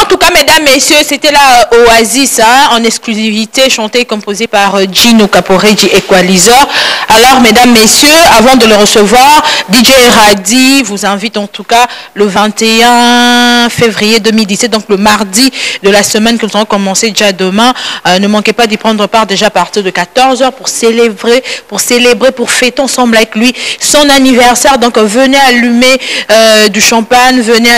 en tout cas, mesdames, messieurs, c'était la Oasis, hein, en exclusivité, chantée et composée par Gino Caporeggi Equalizor. Alors, mesdames, messieurs, avant de le recevoir, DJ Radi vous invite en tout cas le 21 février 2017, donc le mardi de la semaine que nous allons commencer déjà demain. Ne manquez pas d'y prendre part déjà à partir de 14h pour célébrer, pour fêter ensemble avec lui son anniversaire. Donc, venez allumer du champagne, venez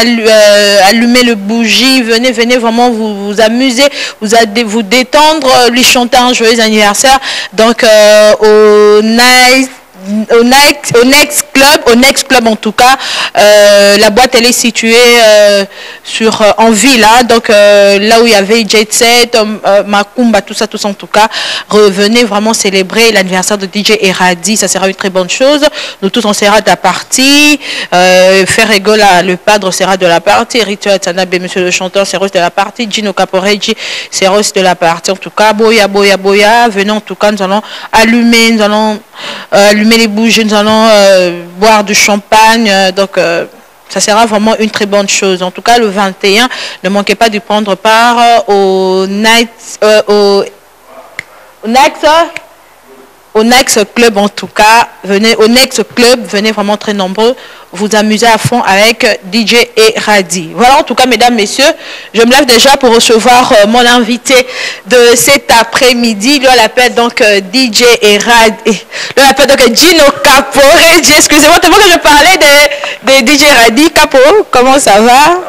allumer le bougie, venez vraiment vous amuser, vous détendre, lui chanter un joyeux anniversaire. Donc, au Next Club en tout cas, la boîte elle est située en ville, hein, donc là où il y avait Jet Set, Macumba, tout ça en tout cas. Revenez vraiment célébrer l'anniversaire de DJ Eradi, ça sera une très bonne chose. Nous tous on sera de la partie, Ferrego le padre sera de la partie, Ritual Tanabe, monsieur le chanteur sera de la partie, Gino Caporeggi sera de la partie. En tout cas, boya, venez en tout cas, nous allons allumer les bougies, nous allons boire du champagne, donc ça sera vraiment une très bonne chose. En tout cas, le 21, ne manquez pas de prendre part au Next Club en tout cas. Venez au Next Club, venez vraiment très nombreux, vous amuser à fond avec DJ Eradi. Voilà en tout cas, mesdames, messieurs, je me lève déjà pour recevoir mon invité de cet après-midi. Lui, on l'appelle donc DJ Eradi. Lui, on l'appelle donc Gino Caporeggi. Excusez-moi, tellement que je parlais de DJ Eradi. Capo, comment ça va?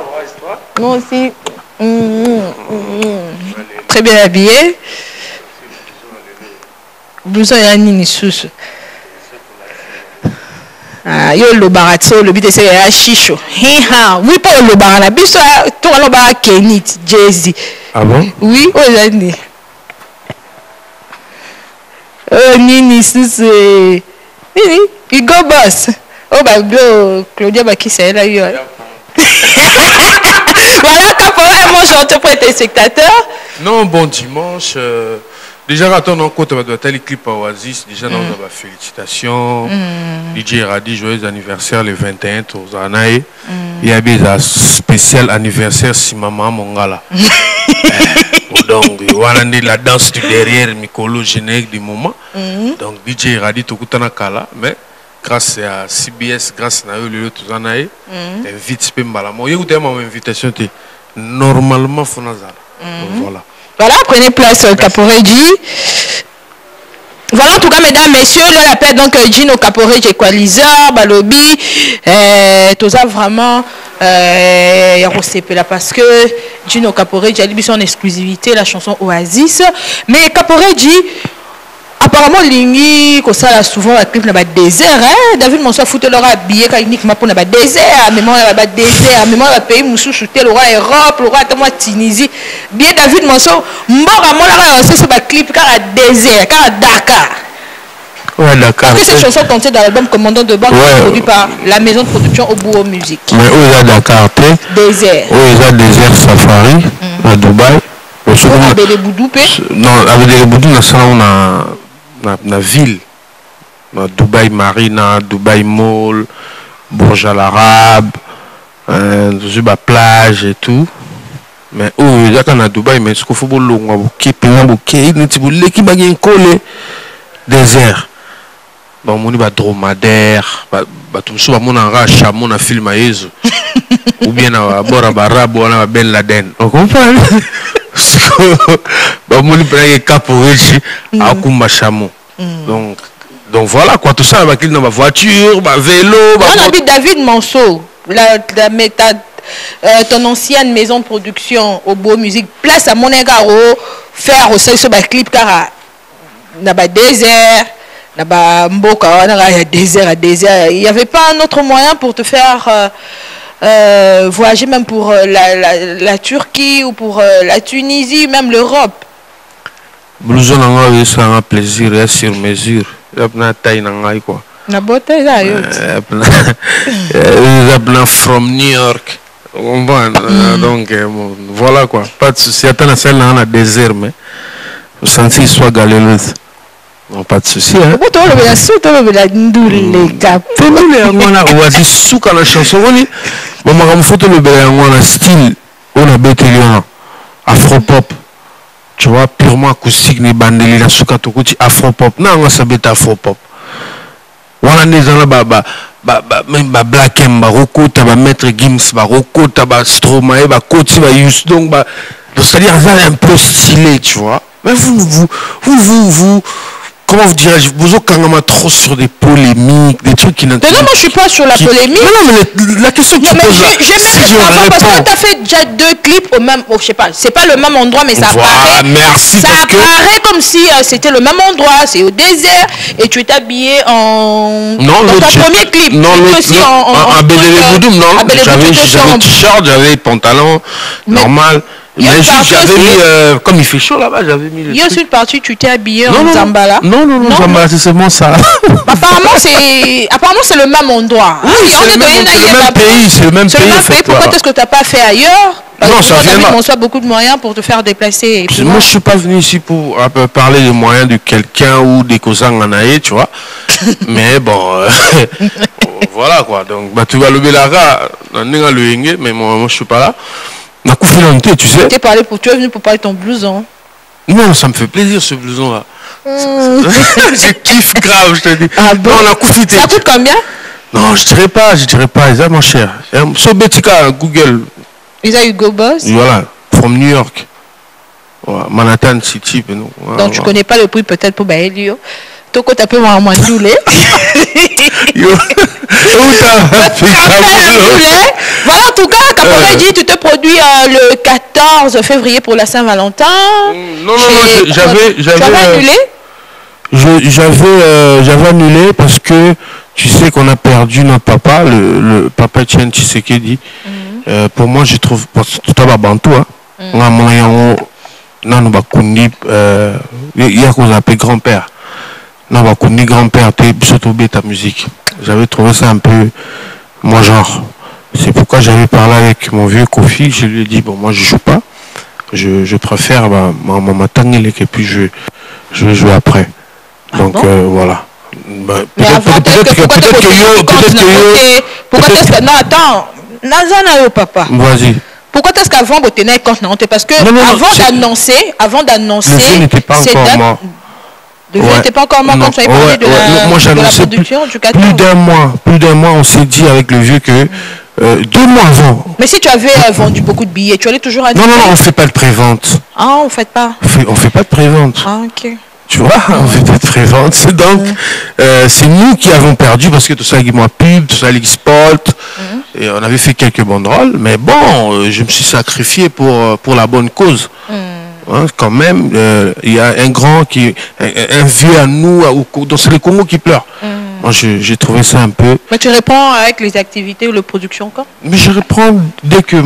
Moi aussi. Très bien habillé. Blouson ya nini susu. Yo lo baratso le bite se ya shisho. Oui pour le barana biso to lo ba Kenit Jay-Z. Ah bon? Oui, ozani. Nini susu. Nini, you go boss. Oh ba blo Claudia Bakisa là yo. Voilà Capo, moi j'entends pour tes spectateurs. Non, bon dimanche. Déjà, quand on a un clip à Oasis, déjà, on a félicitations. DJ Radi, joyeux anniversaire le 21 Tozanae. Il y a un spécial anniversaire si maman Mongala. Donc, on a la danse du derrière, Mikolo générique du moment. Donc, DJ Radi, Tokutana Kala. Mais, grâce à CBS, grâce à eux, Tozanae, invite Pembala. Moi, il y a une invitation, normalement, Fonazala. Voilà. Voilà, prenez place Caporeggi. Voilà, en tout cas, mesdames, messieurs, là, l'appelle donc Gino Caporeggi Equalizor, Balobi, tout ça vraiment, il y a là parce que Gino Caporeggi a dit son exclusivité, la chanson Oasis. Mais Caporeggi, apparemment, Lingi, comme ça, souvent, la clip n'a pas de désert. Hein? David Monsoa fout leur habillé uniquement pour n'a pas de désert. Mais moi, il n'y a pas de désert. Mais moi, le pays, Moussou, shooter le roi Europe, le roi Tunisie. Bien, David Monsoa, moi, c'est un clip car à désert, car à Dakar. Ouais, Dakar. Après, cette chanson contient dans l'album Commandant de bord, produit par la maison de production Obuo Music. Mais où il y a Dakar, désert. Où il y a désert safari, à Dubaï. Avec les Boudou, non, avec les Boudou, on a ville. Dubaï Marina, Dubaï Mall, Burj Al Arab, la plage et tout. Mais où il y a Dubaï, mais ce qu'il faut c'est désert. Bah mon ba dromadaire, bah tout ça mon en chameau na film à Yezu. Ou bien à bora barabo na Ben Laden. On comprend? Bah mon prend Caporeggi à Kumba chameau. Donc voilà quoi, tout ça avec dans ma voiture, ma vélo, on habite David Monceau, la méthode ton ancienne maison de production au Beau Musique, place à Monegaro, faire aussi ce clip car na ba désert. Là-bas, Mboka, il y a désert. Il n'y avait pas un autre moyen pour te faire voyager, même pour la Turquie ou pour la Tunisie, même l'Europe. Blouson, c'est un plaisir sur mesure. Il y a une taille quoi. La beauté, là, il y a from New York. Donc, voilà quoi. Pas de souci. Attends, la salle dans le désert, mais vous sentez soit galéreuse. Non, pas de souci. Hein? On a choisi sous la chanson. On a photo le style On a Bétélion, Afropop. Tu vois, purement acoustique, ni bandeli, la soukatokouti, Afropop. Non, on s'habille Afropop. On a des gens là, même Black M, Roko, Taba Maître Gims, Roko, Taba Stromae, Koti, Yus, donc, c'est-à-dire, ça est un peu stylé, tu vois. Mais vous, comment vous dirais-je, vous êtes quand même trop sur des polémiques, des trucs qui n'intéressent pas. Non, moi je suis pas sur la polémique. Non, mais la question que tu poses là, si je réponds, parce que tu as fait déjà 2 clips au même, je sais pas, c'est pas le même endroit, mais ça voilà, merci, ça apparaît comme si c'était le même endroit, c'est au désert, et tu es habillé en... Non, dans ton premier clip. Non, en Bédélé-Boudoum, non, j'avais un t-shirt, j'avais pantalon, normal. Mais j'avais mis, comme il fait chaud là-bas, j'avais mis le. Il y a aussi une partie, tu t'es habillé en Zambala. Non, Zambala, c'est seulement ça. Apparemment, c'est le même endroit. Oui, c'est le même pays, c'est le même pays. Pourquoi est-ce que tu n'as pas fait ailleurs? Non, ça vient là. On soit beaucoup de moyens pour te faire déplacer. Moi, je ne suis pas venu ici pour parler des moyens de quelqu'un ou des cousins en aïe, tu vois. Mais bon, voilà quoi. Donc, tu vas le Bélara, mais moi, je ne suis pas là. Tu sais. Tu es venu pour parler de ton blouson. Non, ça me fait plaisir ce blouson là. Je kiffe grave, je te dis. Ah bon? Non, ça coûte combien? Non, je dirais pas, ils sont moins cher. Sobetika, Google. Ils ont Hugo Boss. Voilà, from New York. Voilà, Manhattan City. Voilà, donc tu connais pas le prix peut-être pour Baelio. Toko t'as peu moins doulé. Voilà, en tout cas, Caporet dit tu te produis le 14 février pour la Saint-Valentin. Non, j'avais annulé. J'avais annulé parce que tu sais qu'on a perdu notre papa, le papa Etienne Tshisekedi. Pour moi, je trouve tout à bantou. On a moyen, il y a qu'on appelle grand-père. Non, bah, qu'on grand-père, t'es surtout ta musique. J'avais trouvé ça un peu, moi, genre. C'est pourquoi j'avais parlé avec mon vieux Kofi. Je lui ai dit, bon, moi, je joue pas. Je préfère, ma tanguele, et puis je vais jouer après. Donc, voilà. Peut-être que non, attends. Nazana, papa. Vas-y. Pourquoi est-ce qu'avant, vous tenez compte? Parce que avant d'annoncer, le jeu n'était pas encore mort. Le jeu n'était pas encore mort quand tu avais parlé de la production du 14. Plus d'un mois, on s'est dit avec le vieux que 2 mois avant. Mais si tu avais vendu beaucoup de billets, tu allais toujours à... Non, on ne fait pas de prévente. Ah, on ne fait pas. On fait pas de prévente. Ah, ok. Tu vois, on fait pas de prévente. Donc, c'est nous qui avons perdu parce que tout ça, moi pub, tout ça, l'X-Sport. Et on avait fait quelques banderoles. Mais bon, je me suis sacrifié pour la bonne cause. Hein, quand même, il y a un grand un vieux à nous, donc c'est les Congo qui pleurent. Moi, j'ai trouvé ça un peu. Mais tu réponds avec les activités ou la production quand? Mais je réponds dès que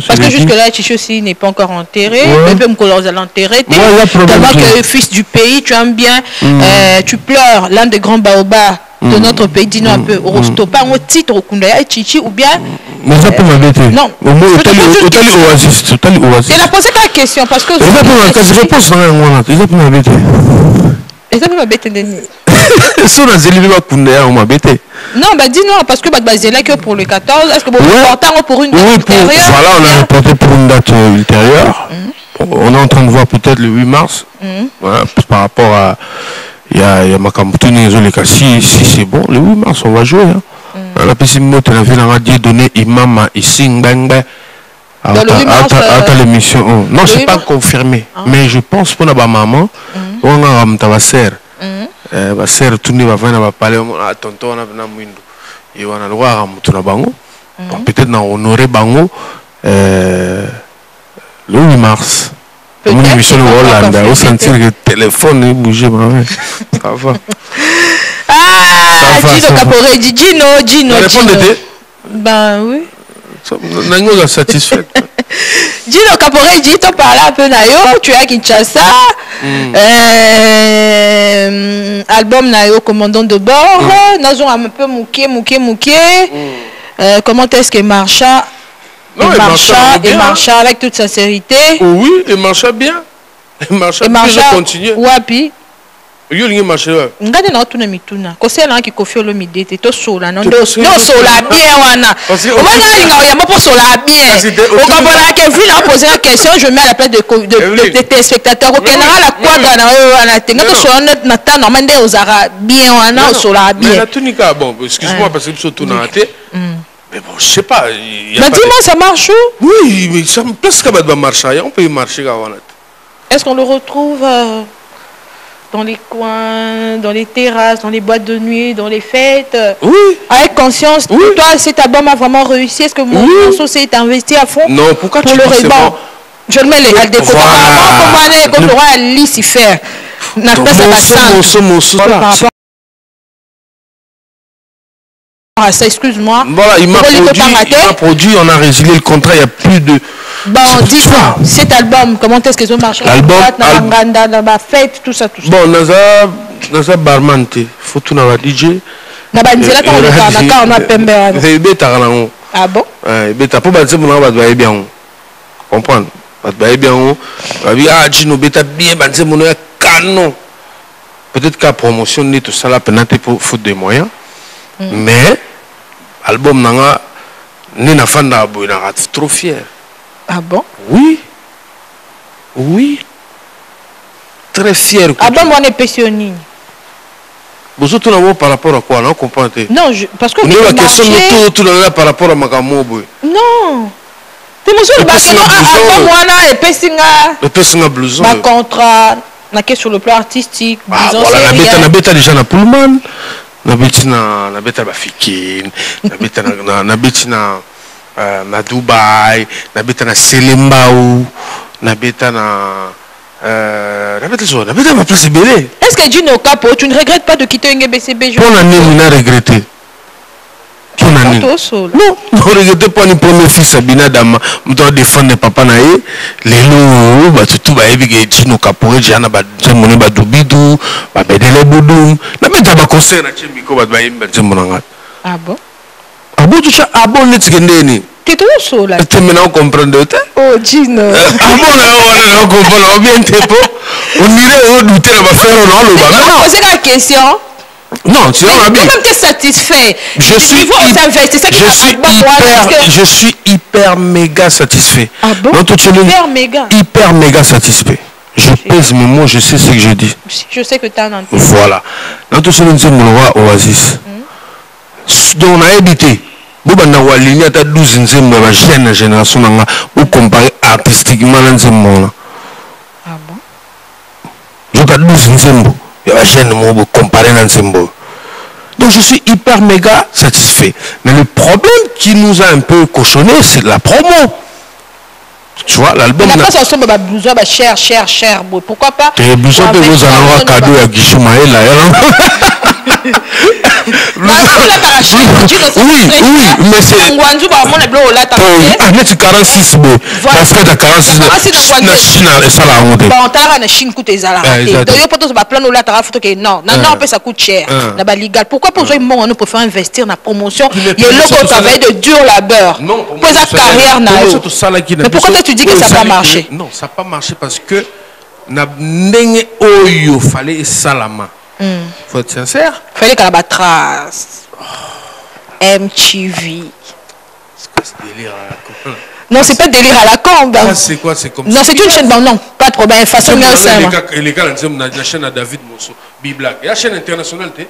parce que jusque-là, Chichi aussi n'est pas encore enterré. Même quand on l'enterrer, tellement que fils du pays, tu aimes bien, tu pleures l'un des grands baobabs de notre pays. Dis-nous un peu, pas un titre au Kundaya Chichi ou bien. Mais ça peut m'embêter. Non. Hôtel Oasis. Elle a posé ta question parce que. Je réponds sans rien. Ça peut m'embêter. Et ça peut m'embêter, Denis. Si on a zélivé ma Kundaya, on m'embêter. Non, dis-nous, parce que c'est là que pour le 14, est-ce que vous reportez pour une date ultérieure? Voilà, on a reporté pour une date ultérieure. On est en train de voir peut-être le 8 mars. Voilà, par rapport à. Il y a ma campagne, si c'est bon, le 8 mars, on va jouer. La petite moto, elle avait radio donné imam ici, bang bang. À l'émission. Non, c'est pas confirmé. Mais je pense pour ma maman, on a ma sœur. Ma sœur, tout le monde va parler. Tonton, on a venu et on a le droit à Moutouna Bango. Peut-être on honorer Bango le 8 mars. Mon émission de Hollande, on sentir que le téléphone est bougé. Ça va. Ah, Gino Caporet dit Gino. Ben oui. Nango est satisfait. Gino Caporet dit tu parles un peu nayo, tu es à Kinshasa. Album nayo commandant de bord. Nous avons un peu mouqué. Comment est-ce que Marcha? Il marcha avec toute sincérité. Oui, il marcha bien. Il marcha bien. Wapi. Yo lingi marché ouais. Ngade na otuna mituna. Kose na ki kofi olo midete to sola no ndo sola bien wana. Omanga linga ya mopo sola bien. O kabona ke vu na poser la question, je mets à la place de téléspectateurs. OK na la quadra na wana tenga to sola na ta normal nde ozara bien wana sola bien. Mais la tunica bon, excuse-moi parce que surtout na té. Mais bon, je sais pas, mais dis-moi, ça marche où? Oui, mais ça me place qu'à va marcher, on peut y marcher quand on a. Est-ce qu'on le retrouve dans les coins, dans les terrasses, dans les boîtes de nuit, dans les fêtes? Oui. Avec conscience, oui. Toi, cet album a vraiment réussi. Est-ce que mon morceau s'est investi à fond? Non, pourquoi pour tu le rebond? Je le mets les déco. Comment on a lisse faire? N'a pas ça. Ah, ça, excuse-moi. Voilà, il m'a produit, on a résilié le contrat, il n'y a plus de... Bon, dis-moi, cet album, comment est-ce qu'ils ont marché? L'album, dans la fête, tout ça. Bon, Naza Barman, il faut tout dans la DJ. Ah bon? Comprendre? Peut-être qu'à promotionner tout ça là, peut-être pour foutre des moyens. Mais album nanga ni na fanda boy na trop fier. Ah bon? Oui. Oui. Très fier. Album on est pensionné. Vous autres là par rapport à quoi? Non comprenez? Non, parce que la question tout là par rapport à Makamo boy. Non. Tu me souviens que album wana et pensinga blouson. Ma contrat na sur le plan artistique, disons voilà, na beta déjà na Pullman. Na beta bafikin, na beta na Dubai, na beta na Selembao, na beta na place belé. Est-ce que Gino Capo, tu ne regrettes pas de quitter NGBCB? Pour l'année, on a regretté. Non, on ne regrette pas ni premier fils Sabina Dama, on doit défendre papa nae, les loups, tout va éviter Gino Capo, Jana Badjamone Badoubidu, Babedele Boudou, n'a pas de concert à Chemiko Badbaïm. Ah bon? Ah bon, tu as abonné ce que tu es toujours seul là. Tu me comprendre. Oh, Gino. Ah bon, on comprend bien tes pots. On irait douter la faire au nom. Non, c'est la question. Non, tu as bien. Comme tu es satisfait. Je suis hyper méga satisfait. Ah bon? Hyper méga satisfait. Je pèse mes mots, je sais ce que je dis. Je sais que tu as un entretien. Voilà. Dans tout ce que nous avons Oasis. Donc on a habité. Si on a aligné à 12 nzembo la jeune génération, on comparer artistiquement nzembo. Ah bon? Je as 12 nzembo. Il y a la jeune on comparer nzembo. Donc je suis hyper méga satisfait. Mais le problème qui nous a un peu cochonné, c'est la promo. Tu vois, l'album. On n'a pas ensemble besoin de cher. Pourquoi pas? Tu as besoin de vos alors cadeau à Guichou Maël là. Oui, mais c'est. Ah, mais tu 46 beau. Parce que tu as 46 na Chine et ça la honte. Bon, tu as na Chine coûte ezala. Donc yo poto ba plan là tu as photo que non, non ça coûte cher. Na ba légal. Pourquoi pour moi on préfère investir dans la promotion? Il y a le travail de dur labeur. Non, pour sa carrière na. Mais pourquoi tu dis que ça n'a pas marché? Non, ça n'a pas marché parce que na ndenge oyo fallait salama. Faut être sincère. Fallait qu'elle ait la trace. MTV. C'est quoi ce délire à la con? Non, c'est pas délire à la con. C'est quoi? C'est comme ça. Non, c'est une chaîne. Non, pas de problème. Façon bien simple. Les gars, la chaîne à David Mosso, Biblac. Et la chaîne internationale, tu sais.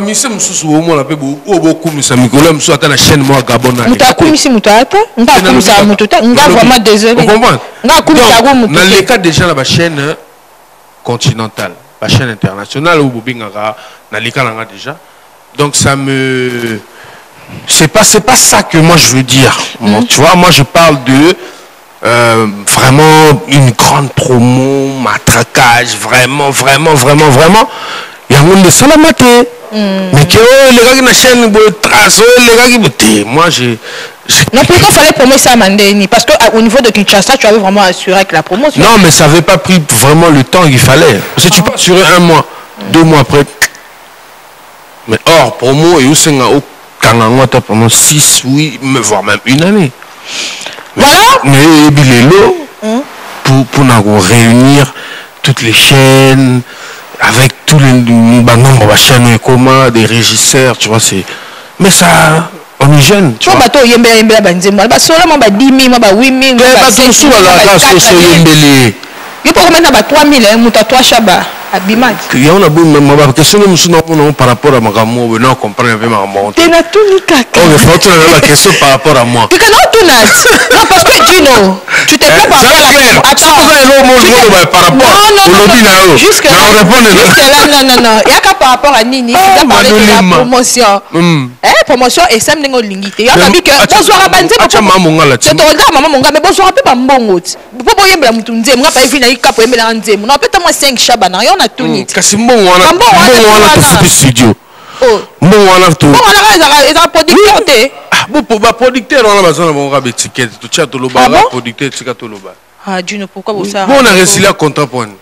Mais c'est Moussou au moins la paix. Beaucoup de Samikola, Moussou attend la chaîne moi Gabon. Moutakoumisi Moutata. Moutakoumisa Moutata. On va vraiment désolé. Vous comprenez? Dans les cas déjà la chaîne continentale. La chaîne internationale ou Bobingara, Nalika Langa déjà. Donc ça me. C'est pas ça que moi je veux dire. Tu vois, moi je parle de vraiment une grande promo, matraquage, vraiment. Il y a un monde de salamate. Mais que les gars qui n'achètent une trace, les gars qui votent. Moi j'ai. Non, pourquoi il fallait promouvoir ça à Mandéni? Parce qu'au niveau de Kinshasa, tu avais vraiment assuré avec la promotion. Non, mais ça n'avait pas pris vraiment le temps qu'il fallait. Parce que tu peux assurer 1 mois, 2 mois après. Mais hors promo, et où c'est pendant 6, 8, voire même 1 année. Voilà. Mais Bilélo, pour nous réunir toutes les chaînes, avec tous les nombres chaînes comment des régisseurs, tu vois, c'est. Mais ça, on est jeune, tu vois. Bateau yembela banzemo, ba solo ma ba 10 000, ma ba 8 000, ba tout sous la so yembele. Il faut mettre ba 3 000 muta 3 chaba abimat. Il y a une question par rapport à ma gamme, non comprendre avec ma maman. Tu n'as tout ni caca. Oh, il faut te la question par rapport à moi. Tu connais tout là. Non parce que Gino, tu t'es pas par rapport à par rapport au lobby là. Jusque là, non. Il y a qu'à par rapport à Nini, tu as parlé de la promotion. Promotion et ça m'engo lingité. Il y a dit que bonsoir à Banze. Je te regarde maman mon gars mais bonsoir pas mbongo. Popo yembela mutunze, moi pas vina ikapo yembela nzemu. Non peut-être moi 5 chabana. On a tout ni. Kasi mbongo wana to studio. Mbongo wana to. Mbongo wana eza producteur te. Ba producteur on a besoin de bon étiquette. Tu tiens to loba producteur tika to loba. Ah Gino pourquoi vous ça? Bon on a réussi à contrat pour nous.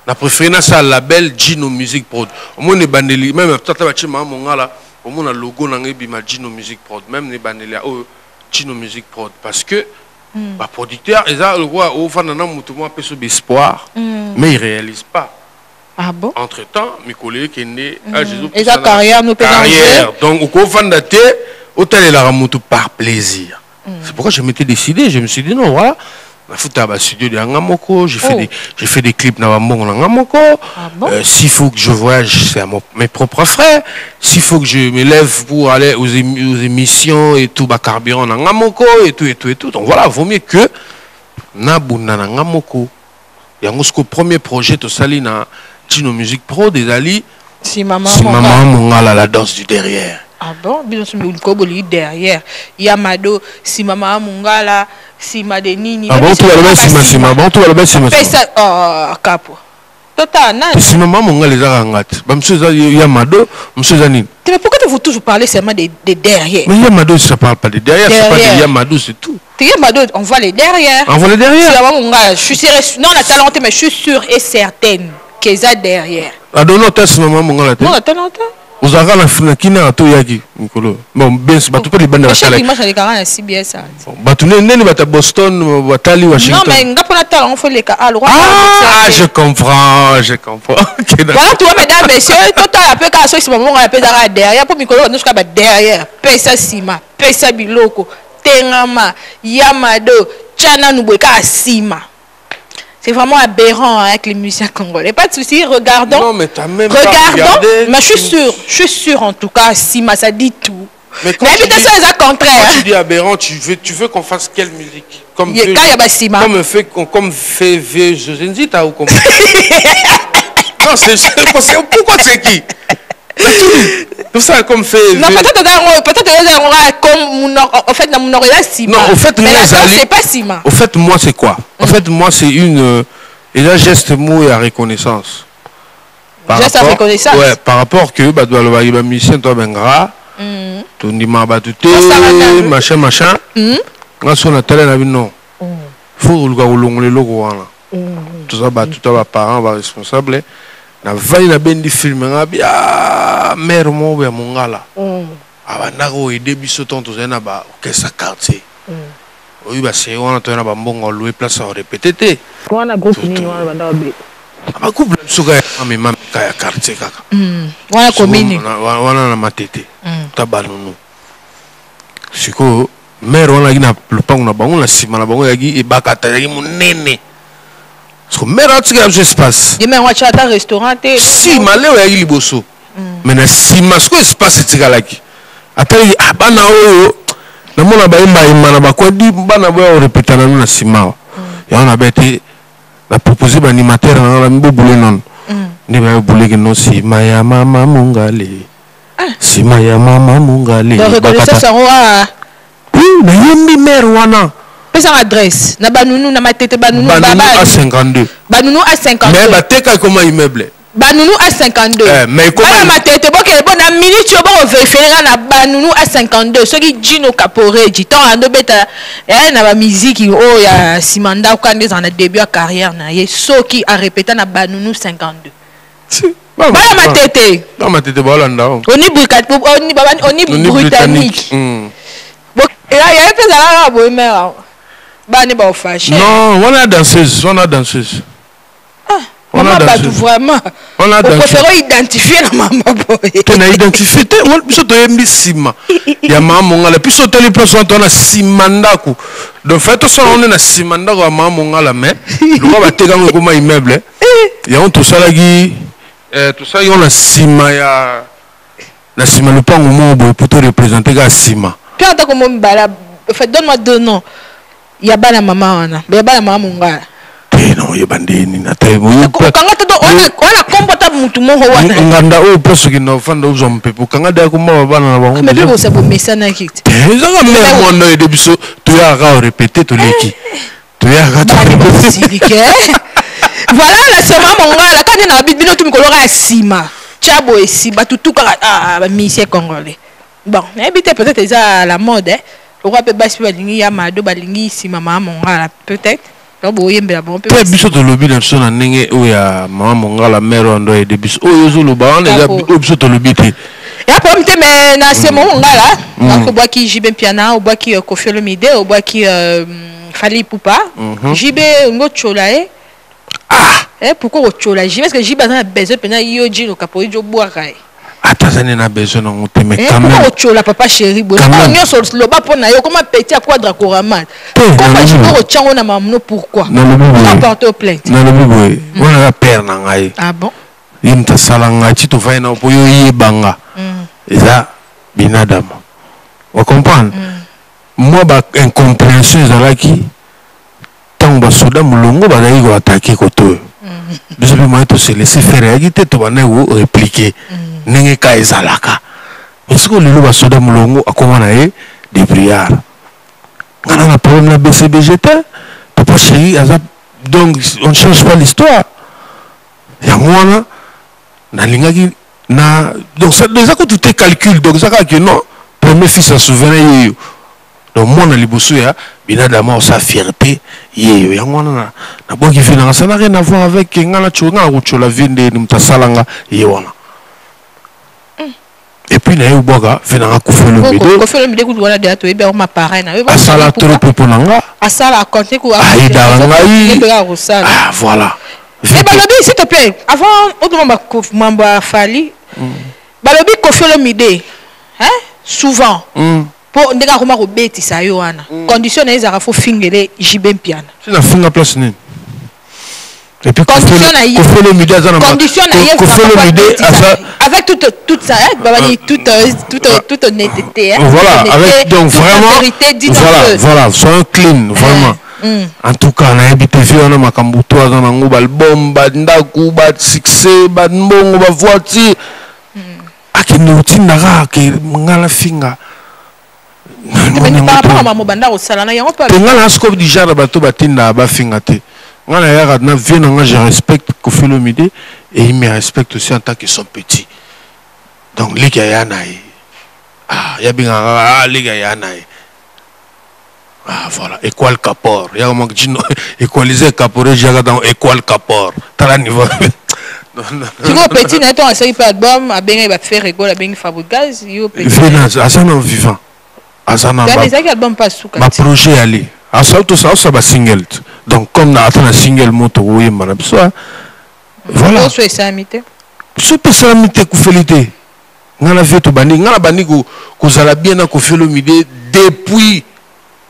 Na préféré na ça label Gino Music Prod. Au moins ne bandeli même tata ba chima mongala. Au moins le logo na ngebi ma Gino Music Prod même ne bandeli oh Gino Music Prod parce que ba producteur eza le roi au fan na mutu mo peso espoir mais il réalise pas. Ah bon? Entre-temps, mes collègues qui sont nés à Jésus. Et sa carrière nous peut carrière. Donc, au cours de l'été, autant il a remonté par plaisir. C'est pourquoi je m'étais décidé. Je me suis dit non, voilà. Je suis dans le studio de Ngamoko. J'ai fait des clips dans Ngamoko. S'il faut que je voyage, c'est à mes propres frais. S'il faut que je me lève pour aller aux émissions et tout, carburant dans Ngamoko et tout. Donc voilà, vaut mieux que Nabuna Ngamoko. Il y a un premier projet de Salina. Gino Music Pro des Ali. Si maman Mongala la danse du derrière. Ah bon? Bien sûr, mais derrière. Yamado, si maman Mongala, si Madenini. Ah bon, tu vas le mettre si maman, tu vas le mettre si maman. Oh, capo. Total, non. Si maman Mongala les a rangats. Monsieur Yamado, monsieur Zanine. Mais pourquoi vous toujours parler seulement des derrière? Mais Yamado, ça parle pas des derrière, c'est pas des Yamado, c'est tout. Yamado, on voit les derrière. On voit les derrière. Si maman Mongala, je suis sûre, non, la talenté, mais je suis sûre et certaine. Qu'est-ce derrière? Ah non, test maman Mongala. Non, attends. Vous avez la fin qui n'a pas yaki. Bon, bien sûr, tu peux les bandes à la télé. Moi, j'allais quand même à CBS. Bah, tu n'es pas à Boston, Watali, Washington. Non, mais on a talent, on fait les cas. Ah, je comprends. Voilà, tu vois, mesdames, messieurs, tout à peu qu'à ce moment, on a peu derrière. Pour Mikolo, on a derrière. Pesa Sima, Pesa Biloko, Tengama, Yamado, Tchana Nouboueka, Sima. C'est vraiment aberrant avec les musiciens congolais. Pas de souci, regardons. Non, mais t'as même regardons, pas regardé. Mais je suis sûr en tout cas, Sima, ça dit tout. Mais l'invitation est à contraire. Quand tu dis aberrant, tu veux qu'on fasse quelle musique? Comme fait vieux Josenzita ou comme non, pourquoi c'est qui? Tout ça comme fait. Non, peut-être comme en fait dans mon oreille Sima. Non, au fait mais c'est pas Sima. Au fait moi c'est quoi? Au fait moi c'est une geste mot et à reconnaissance. Geste à reconnaissance. Ouais, par rapport que bah doit le musicien toi bengra. Tu dis ma batute machin. Là sur la télé là non. Faut le gars le logo là. Tout ça bah tout à parents va responsable. Na vai na bendi film ngabia mère mo be mongala abanda ko ide biso tonto zena ba okesa quartier oyi ba se wana to na ba mbongo louer place à répéter wana groupe nini wana banda be aba couple suka mami mami kaya quartier kaka wana commune wana na matete tabanunu siko mère wana gina lupango na bango na sima na bango yagi ebakata yagi munene. Mais là, tu as un espace. Il y a un restaurant. Si, malé, il y a un liboso. Mais si, ce que espace est là. Après, il y a un bana. Il y a un bana. Il y a un répété dans le ciment. Il y a un abété. La proposé l'animateur dans la boule non. Il y a un boule qui non si maya mama mungale. Si maya mama mungale. Donc, reconnaissance ça roi. Oui, mais il y a une mère wana. Pesa adresse na banunu na matete banunu à 52. Banunu à 52. Mais bateka comme immeuble. Banunu à 52. Mais comment matete boke bon na minute yo bon vérifier na banunu à 52. Ce qui Gino Caporé dit tant ando beta na ba musique oh ya Simanda quand des en début de carrière na ye soki a répété na banunu 52. Ba matete. Ba matete bolanda. Oni britannique. Bon et là il y a peu ça là bohème. Non, on a danseuse, Ah, on Maman Badou vraiment. On préfère identifier la maman boy. On a identifié. On plutôt aimé Sima. Il y a maman Mongala. Puis sur télé place on a Simandaku. Donc fait tout ça on est na Simandaku à maman Mongala mais. Le gars va te gagner comme un immeuble. Il y a tout ça là qui tout ça on a Sima ya. Na Sima le pas au moment où pour te représenter gars Sima. Puis on t'a comme bala. Fait donne-moi deux noms. Il y a pas la maman on a. Il y a pas la maman Mongala. Non, il y a bandé ni na taille. On a combattu mutu mo wana. Nganda o place qui n'a fanda aux hommes pour quand ada ko ma bana na bango. Mais bien ça bon message na kit. Ça va même mon oeil de biso tu as répété tout l'équipe. Tu as répété. Voilà la semaine mongala quand na bibino tu mikolora sima. Chabo et siba tout monsieur congolais. Bon, habité peut-être déjà la mode hein. Le roi peut basi balingi ya mado balingi sima mama mongala peut-être. Puis biso to lobi na so na ndenge o ya mama Mongala mère ondo e de biso o yozo loba on eza biso to lobi te ya problème te mais na se Mongala donc bois qui jibe piana au bois qui Koffi Olomide au bois qui Fally Ipupa jibe ngo chola pourquoi o chola jibe parce que jibe na besoin pena yo ji no kapo jo bois kai atazane na besoin on te mais quand même o chola papa chéri bon on sur le bas pour na yo comment petit à quadra coraman comment je peux rechango na mamuno pourquoi on porte plainte na le boy on a père na ngai ah bon imta salanga chito faina po yo yebanga eza binadam on comprend moi ba incompréhension zalaki tant ba soda mulongo ba dai ko attaquer koto biso bi moi to se laisser faire agité to bana wo répliquer nenge ka ezalaka est-ce que lelo ba soda mulongo akoma na e des briards ngana na problème na BCBGT papa chéri azap donc on ne change pas l'histoire ya mwana na lingaki na donc ça déjà que tout est calcul donc ça que non premier fils à souverain yo donc mwana liboso ya binadama sa fierté yeyo ya mwana na boki fina ça n'a rien à voir avec ngana chonga ko la vinde ni mtasalanga yewana et puis na yo boka fina ka Koffi Olomide Koffi Olomide ku wana de to ebe ma parrain na yo asala trop pour nanga asala compter ku ah voilà et balobi s'il te plaît avant autrement mamba Fally balobi Koffi Olomide hein souvent pour ndeka koma ko betisa yo wana condition na ezaka fo fingele jibe piana sina finga place ni et puis condition avec toute ça toute honnêteté voilà avec donc vraiment voilà soyons clean vraiment en tout cas na habité vie on a makambu to za nango album ba ndaku ba succès ba mbongo ba voiture akino tinaka ke ngala finga par rapport à maman banda au salana yango pas ngala scope du genre bato batinda ba finga te ngala ya na vie na je respecte Koffi Olomide et il me respecte aussi en tant que son petit donc les gars ya nae ya binga les gars ya nae voilà équal capor ya mo dino équaliser capor jaga dans équal capor tala niveau tu vois petit na ton série pas album a bien va faire rigole a bien Fabregas yo petit venance asana vivant asana ba les albums pas sous ma projet aller asauto ça ba single donc comme na atana single moto oui mana biso voilà so esamité so pesamité ku félité ngana veto bani ngana bani ko zala bien na Koffi Olomide depuis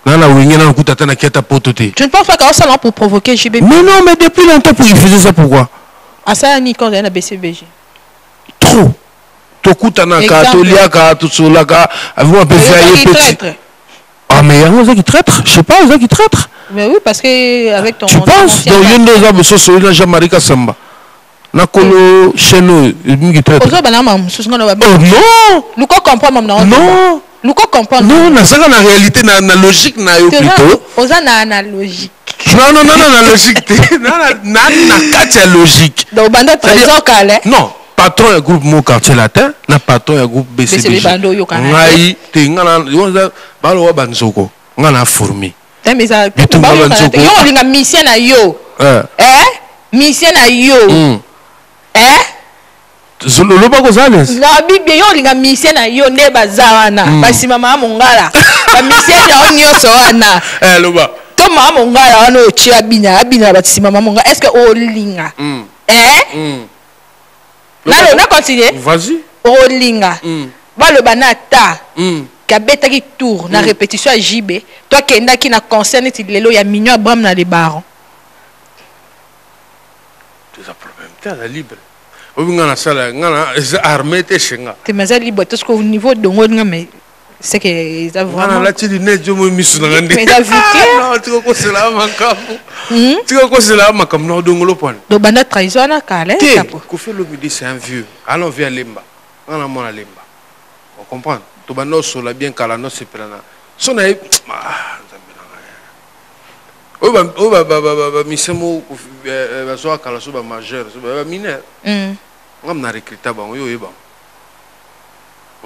nana wengé na kutata na kiata pototé tu ne penses pas que ça là pour provoquer JB mais non mais depuis longtemps pour il faisait ça pourquoi à ça ni quand il y a BCBG trop tokutana ka toliaka tutsulaka avant un peu petit ah mais il y a qui traître je sais pas il y a qui traître mais oui parce que avec ton tu penses donc il y a des gens sur Jean-Marie Kassamba na kolo cheno mingi traître ozo bana mam susngana ba non luko comprend mam na non luko comprend non na ça na réalité na logique na yo plutôt oza na logique non na logique na katia logique donc banda trésor calé non patron ya groupe Mon Quartier Latin na patron ya groupe BCBG ngai te ngana yonza balo wa banzoko ngana fourmi mais ça yo linga mission na yo mission na yo Zolo ba ko zales na bibi yo linga mission na yo ne bazawana basi mama Mongala ba mission ya onyo so wana loba to mama Mongala wana o chia bina basi mama Mongala est-ce que o linga On a continué. Vas-y. Olinga. Le banata. Kabeta qui tourne, na répétition à JB. Toi qui na concerne, tu lelo ya mignon Abraham na les barons. Tu as problème. Tu es libre. On a ça armé tes chenga. Tu es libre parce qu'au niveau de moi mais c'est que ils ont vraiment. Là tu dis net je me mis sur la grande. Mais David. Non, tu vois c'est là makam. Tu vois c'est là makam no dongolo point. Do bana trahison na kale. Ko fait le midi c'est un vieux. Allons vers Lemba. On a mon Lemba. On comprend. Tu vas nous sur la bien calano c'est plana. Son aïe. Misemo bazoa kala so ba majeur so ba mineur ngam na recruter ba yo yeba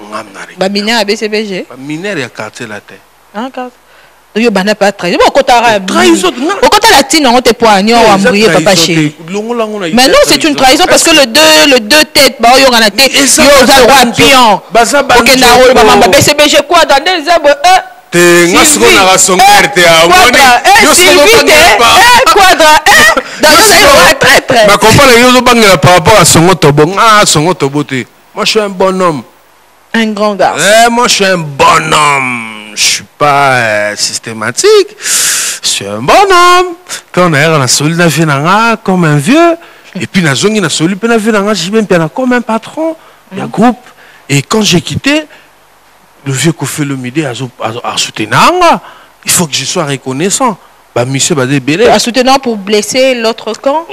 ngam na recruter ba mineur BCBG ba mineur ya quartier la terre encore yo bana pas trahison bon kotara trahison au côté latine on te poignée ou embrouillé papa chéri mais non c'est une trahison parce que le deux têtes ba yo ngana tête yo za roi pion OK na rôle ba BCBG quoi dans des arbres te ngasko na son carte a moni yo solo quadra dans le traître ma compagne yo zo bangela par rapport à son tobo son tobo te moi je suis un bon homme un grand garçon moi je suis un bon homme je suis pas systématique je suis un bon homme quand on a la solide na finanga comme un vieux et puis na zongi na solide pe na finanga j'ai même bien comme un patron il y a groupe et quand j'ai quitté le vieux qui fait le midi à soutenir. Il faut que je sois reconnaissant. Bah, monsieur Badé à soutenir pour blesser l'autre camp.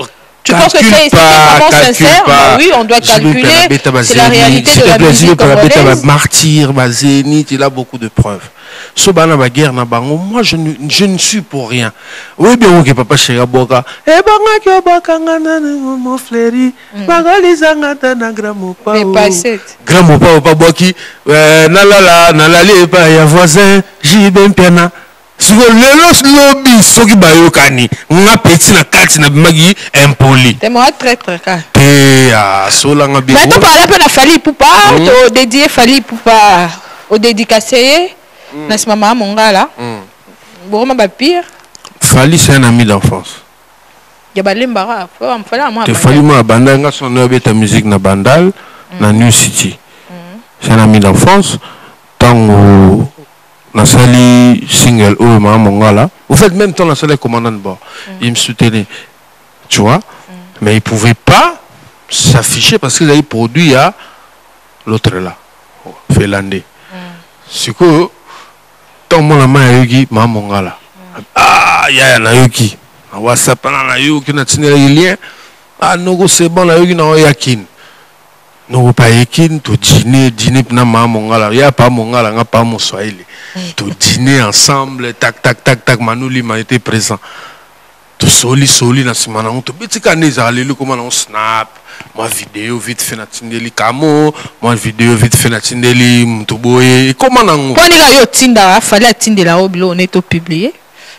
Tu penses que c'est vraiment sincère? Bah oui, on doit calculer. C'est la réalité de la musique congolaise. Martyr, Zénith, il a beaucoup de preuves. Ce bana ba guerre na bango, moi je ne suis pour rien. Oui bien ok papa chéri boka. Eh banga ki boka ngana mo fleri. Bagali zangata na gramopa. Mais pas cette. Gramopa pas boki. Na la li pa ya voisin, j'y ben piana. Suko lelo lobby soki bayokani. Nga petit na kati na magi impoli. T'es moi traître ka. Ah solanga bi. Mais tu parles pas na Fally Ipupa, tu dédié Fally Ipupa au dédicacé. N'est-ce pas maman Mongala? Bon ma pire. Fally c'est un ami d'enfance. Il y a balembara, Fally moi bandanga son nobe ta musique na Bandal na New City. C'est un ami d'enfance. Tant na sali single ou maman Mongala. Au fait même temps na sali commandant de bord. Il me soutenait. Tu vois? Mais il pouvait pas s'afficher parce qu'il avait produit à l'autre là. Félandé. C'est que tant mon maman Yuki, maman Mongala. Ah, ya na Yuki. Na WhatsApp na Yuki na tine lien. Ah, nogo c'est bon na Yuki na yakin. Nogo pa yakin to dîner na maman Mongala. Ya pas Mongala, nga pas mon Swahili. To dîner ensemble, tac tac tac tac Manouli m'a été présent. To soli na simana on to bitika neza alelu comment on snap. Moi vidéo vite fait na tindeli kamo, moi vidéo vite fait na tindeli mtuboye. Comment nango? Pour les gars yo tinda fallait tindela oblo on est au publié.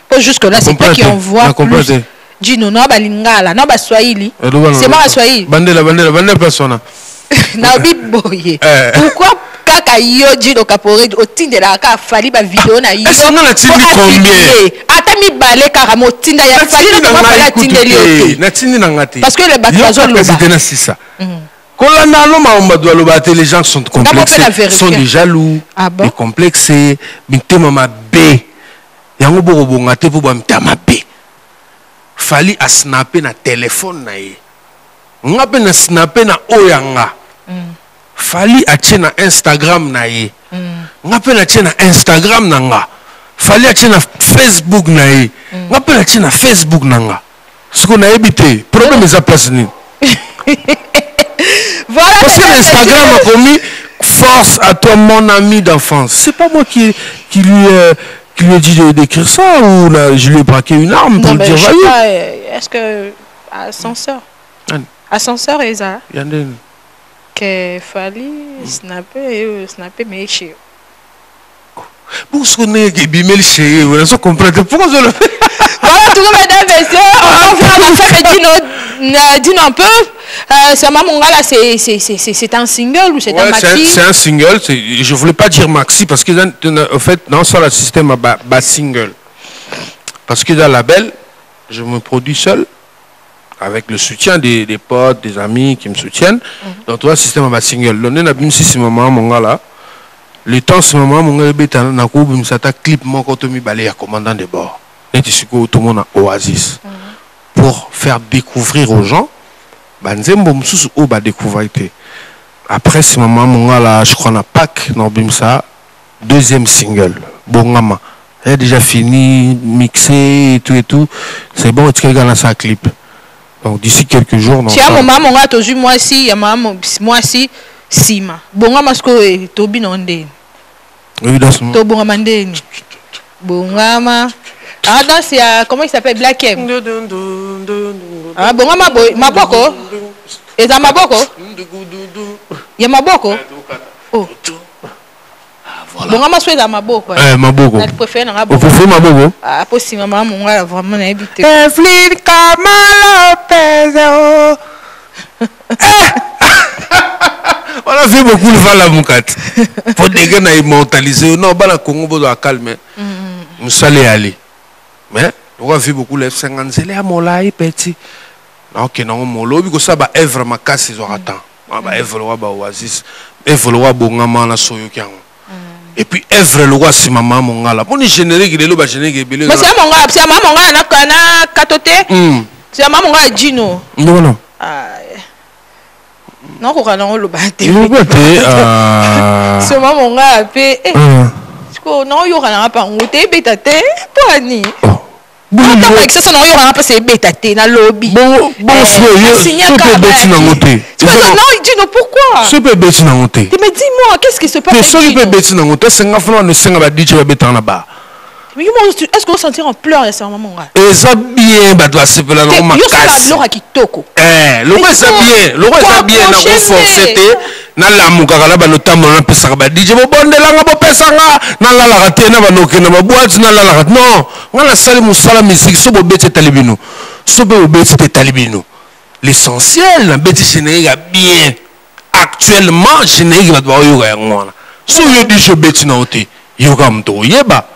Pour jusque là c'est pas qui envoie plus. Dino no balingala no ba Swahili. C'est moi Swahili. Bandela persona. Na biboye. Pourquoi kaka yo Dino Kapore au tindela ka fallait ba vidéo na yo. Est-ce qu'on a tindi combien? Atami balé karamo tinda ya fallait na fallait tindeli. Na tindi na ngati. Parce que les batazo loba. C'est ça. Les gens sont complexés, sont des jaloux, des complexés. Fallait à snapper na téléphone na ye. Ngape na snapper na oyanga. Fallait à tien na Instagram na ye. Ngape na tien na Instagram na nga. Fallait à tien na Facebook na ye. Ngape na tien na Facebook na nga. Ce qu'on a évité, problème est à place ni. Voilà. Parce que l'Instagram a commis force à toi mon ami d'enfance. C'est pas moi qui lui ai dit d'écrire ça ou là, je lui ai braqué une arme pour non, lui dire voyez. Est-ce que ascenseur et ça que Fally snapper mais chez pour ce qu'on est bimel chez vous, on comprend pourquoi je le fais. Voilà, tout le monde mesdames et sœurs, on dit un peu. C'est maman là, c'est un single ou c'est un maxi? C'est un single. Je voulais pas dire maxi parce que en fait dans ça le système bas single. Parce que dans la label, je me produis seul. avec le soutien des potes, des amis qui me soutiennent. Donc, toi, système à single. Donc, on a bien si maman, mon gars là. Le temps, ce moment, mon gars, il a un clip, mon côté, il balai à commandant de bord. Et tu sais que tout le monde a Oasis. Pour faire découvrir aux gens, Banzembo Moussous ou ba découvrir. Après ce moment, mon gars là, je crois qu'on a Pâques dans Bimsa, deuxième single, Bongama. Elle est déjà fini, mixé et tout. C'est bon, tu regardes ça clip. Donc d'ici quelques jours. Tu as mon maman, mon gars, tu as moi aussi, il y a moi aussi, Sima. Bongama, ce que Tobi non ndé. Oui, dans ce moment. Bongama ndé. Bongama. Ah, non, c'est comment il s'appelle Black M. Ah, Bongama, Maboko. Et dans Maboko? Il y a Maboko? Oh. Bongama, soit dans Maboko. Maboko. Je préfère Maboko. Vous préférez Maboko? Ah, possible, maman, mon gars, vraiment, on a habité. Evelyn Kamalopez. On a fait beaucoup de val à Moukat. Pour des gens à immortaliser. Non, pas la Congo, on doit calmer. Nous sommes allés. Mais, on a vu beaucoup de F50. C'est là, mon là, petit. Ok, non, mon lobby, que ça, bah, Evre, ma casse, ils ont attendu. Bah, Evre, le roi, Oasis. Evre, le roi, Bongama, la Soyokian. Et puis, Evre, le roi, c'est maman, mon gars là. Mon générique, il est là, générique, il est là. Mais c'est mon gars, on a katoté. C'est maman, mon gars, Gino. Non, non. Non, on a le bâté. C'est maman, mon gars, paix. Non, il y aura pas un côté bêtaté. Toi, ni. Bon, ça, non, il y aura pas ces bêtatés dans le lobby. Bon, c'est pas bêtise dans côté. Non, Gino, pourquoi? C'est pas bêtise dans côté. Mais dis-moi, qu'est-ce qui se passe? C'est pas bêtise dans côté. C'est un enfant, c'est un bêtise là-bas. Mais est-ce qu'on sentir en pleurs à sa maman? Et ça bien, bah toi c'est pas la norme casse. Laura qui toko. Le roi ça bien, le roi ça bien na renforcer na la mukaka la ba notamment na pesa ba DJ bo bondela nga bo pesa nga na la la raté na ba noke na ba boîte na la la rat. Non, on a sali musala musique so bo bete talibino. So bo bete talibino. L'essentiel na bete générique bien. Actuellement générique va doit yo ga ngona. So yo DJ bete na oté. Yo ga mto yeba.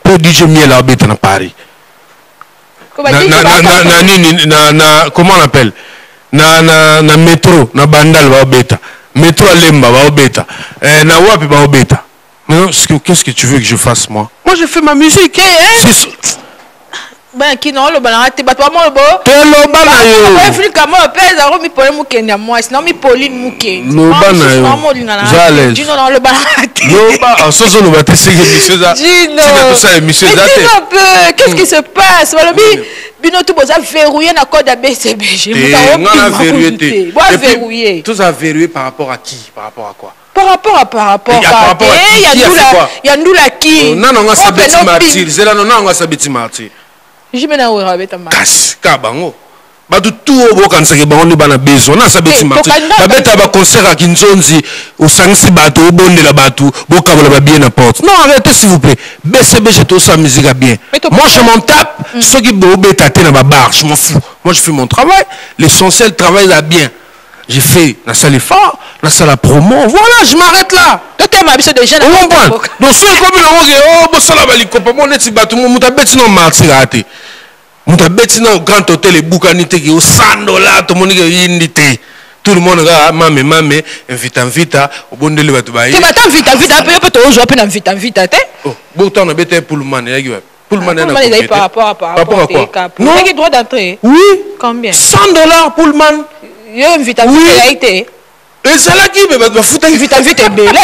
Pour DJ miel à bête à Paris. Comment on appelle? Na métro, na bandal va bêta. Métro à Lemba va bêta. Na wapi va bêta. Qu'est-ce que tu veux que je fasse moi? Moi je fais ma musique. Ben qui non le balance te batwa mo bo te lo bana yo Afrika mo pesa ro mi pole mu kenya moi sinon mi Pauline muke lo bana yo jale Gino non le balance lo ba so so no ba te sege monsieur za Gino tout ça monsieur za qu'est-ce qui se passe wala bino tout boza verrouillé na code ABCB on a verrouillé verrouillé tout ça verrouillé par rapport à qui par rapport à quoi par rapport il y a Ndoula qui non on a sa bêtise martyr c'est là non on a sa bêtise martyr je me n'en vais pas casse kabango ba tout au kan sa ke bango ni bana besoin na sa bêtise martyr ba beta ba concert à Kinzonzi au sangsi bato au bondela bato bo kabola ba bien na porte non arrêtez s'il vous plaît BCB j'ai tout ça musique à bien moi je m'en tape ceux qui bo beta té na ba bar je m'en fous moi je fais mon travail l'essentiel travail là bien. J'ai fait la salle fort, la salle promo, voilà, je m'arrête là. Toi, tu as besoin de gens. On comprend. Donc, ceux qui ont dit, ça va, mon net, bateau, mon tabet, non, marti, raté. Mon tabet, non, grand hôtel, et boucanité, qui est au $100, tout le monde est indité. Tout le monde a mamé, invite, au bon délai, tu vas y. Tu vas t'inviter, peut-être aujourd'hui, invite. Oh, bon temps, on a bêté pour le man, pour le man, par rapport à quoi? Non, il a droit d'entrer. Oui. Combien? $100 pour le man. Yo invite à été. Et ça là qui me va foutre invite belle.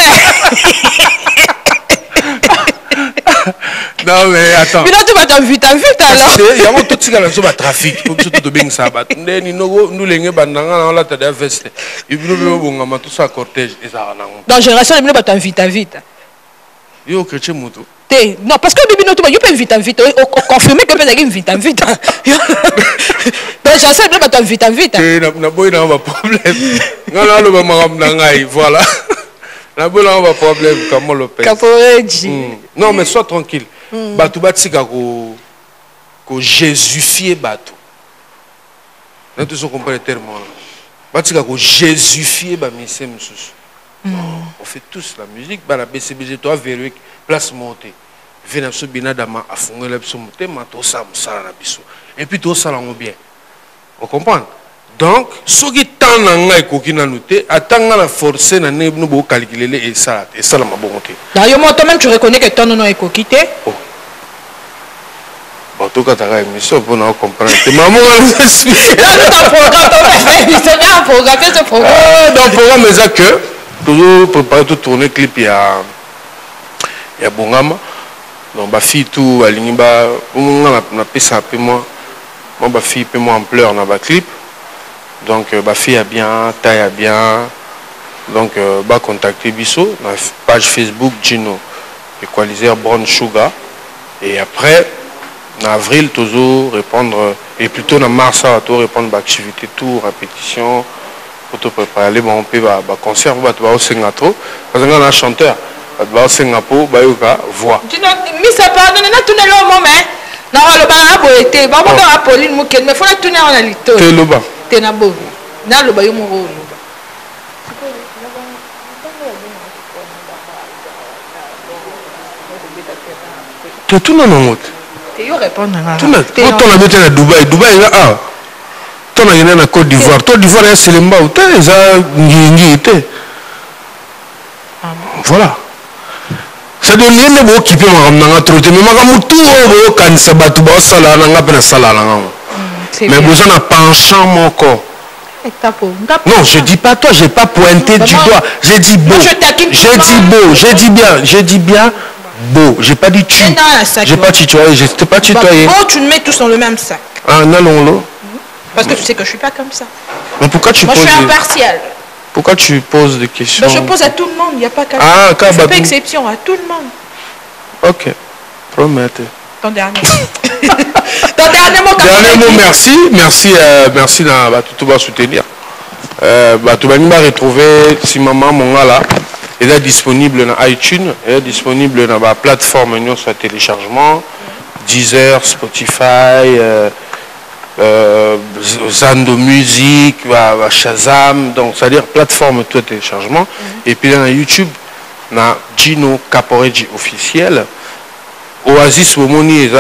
Non mais attends. Mais non tu vas t'inviter alors. Il y a tout ce qui est sur trafic, comme surtout de bien ça. Ndeni nous les bandanga na la tête veste. Il veut bon ngama tout ça cortège et ça na. Dans génération les va t'inviter. Yo chrétien moto. Non, parce que Bibi Noto, tu peux inviter, confirmer que tu peux inviter. Donc, j'essaie de mettre invite. Na boy na ba problème. Ngala lo ba maram voilà. Na boy na ba problème comme Lopez. Caporeji. Non, mais sois tranquille. Batu batika ko jésufier batu. Na tu so comprendre le terme. Batika ko jésufier ba mise mususu. On fait tous la musique, bah la BCBG toi verrouiller place montée. Venez sur Binadama à fonder la biso monter, ma tout ça na biso. Et puis tout ça là on bien. On comprend. Donc, ce qui est en train de attendre la force, nous devons calculer et ça la volonté. D'ailleurs, toi-même, tu reconnais que ton nom est coquité. Oh. Bon, tout cas, tu as émission pour nous comprendre. Maman, elle explique. Dans le programme, ce programme. Dans le programme, c'est que toujours préparer tout tourner clip, il y a Bongama. Donc, ma fille, tout, elle a ça un peu moins. Ma fille, un peu moins ampleur dans le clip. Donc, ma fille a bien, taille a bien. Donc, va contacter Bisso, dans la page Facebook Gino, Equalizer Brown Sugar. Et après, en avril, toujours répondre, et plutôt en mars, tout répondre à l'activité, tout, répétition, pour te préparer. Bon, on peut concert, on va au Singapour, parce qu'on a un chanteur, on va au Singapour, on va voix. Tu n'as mis ça pas, on a tourné le moment. Non, le bar a été, on va Pauline Mouken, mais il faut la tourner en réalité. C'est le bas. C'est un beau. Dans le bayou moro. Tu as tout dans le monde. Tu as répondu à tout. Tu as habité à Dubaï. Dubaï, il y a un. Tu as gagné en Côte d'Ivoire. Côte d'Ivoire, c'est le Mbao. Tu as voilà. Ça donne rien de qui peut m'en trouver. Mais je tout quand ça va tout bas, ça là, on a peine ça là. Mais vous en avez penchant mon corps. Non, je dis pas toi, j'ai pas pointé du doigt. J'ai dit beau. J'ai dit beau. J'ai dit bien beau. J'ai pas dit tu. J'ai pas tutoyé. Je t'ai pas tutoyé. Beau, tu nous mets tous dans le même sac. Ah, non. Parce que tu sais que je suis pas comme ça. Mais pourquoi tu poses? Moi, je suis impartial. Pourquoi tu poses des questions? Ben, je pose à tout le monde. Il n'y a pas qu'à. Ah, je fais pas exception à tout le monde. Ok. Promettez. Ton dernier. Ton dernier mot. Dernier mot, merci. Merci de tout soutenir. Tu vas retrouver si maman mon là. Elle est disponible dans iTunes. Elle est disponible dans la plateforme sur téléchargement. Deezer, Spotify, Zando Music, Shazam. Donc, c'est-à-dire plateforme de téléchargement. Et puis dans YouTube, dans Gino Caporeggi officiel. Oasis Momoni, ils ont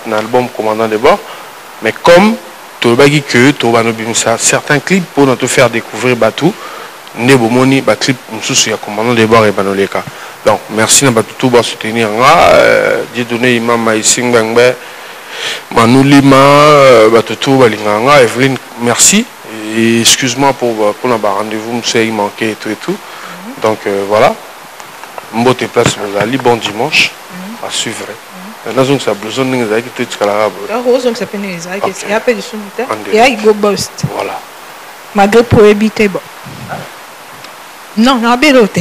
un album commandant de bord. Mais comme tu as certains clips pour te faire découvrir Batou, ne bomoni clip sous ya commandant de bord et banoleka. Donc merci na Batou pour soutenir nga Dieu donné imam Maïsing Bangbe Manulima Batou balinganga Evelyne merci et excuse-moi pour la rendez-vous il manquait et tout. Donc voilà. Mbote place Mozali, bon dimanche à suivre. Nous avons besoin de nous aider tout ce qu'il y a. Nous avons besoin de nous aider. Il y a pas de soucis. Il y a go bust. Voilà. Malgré pour éviter bon. Non, non, bien l'autre.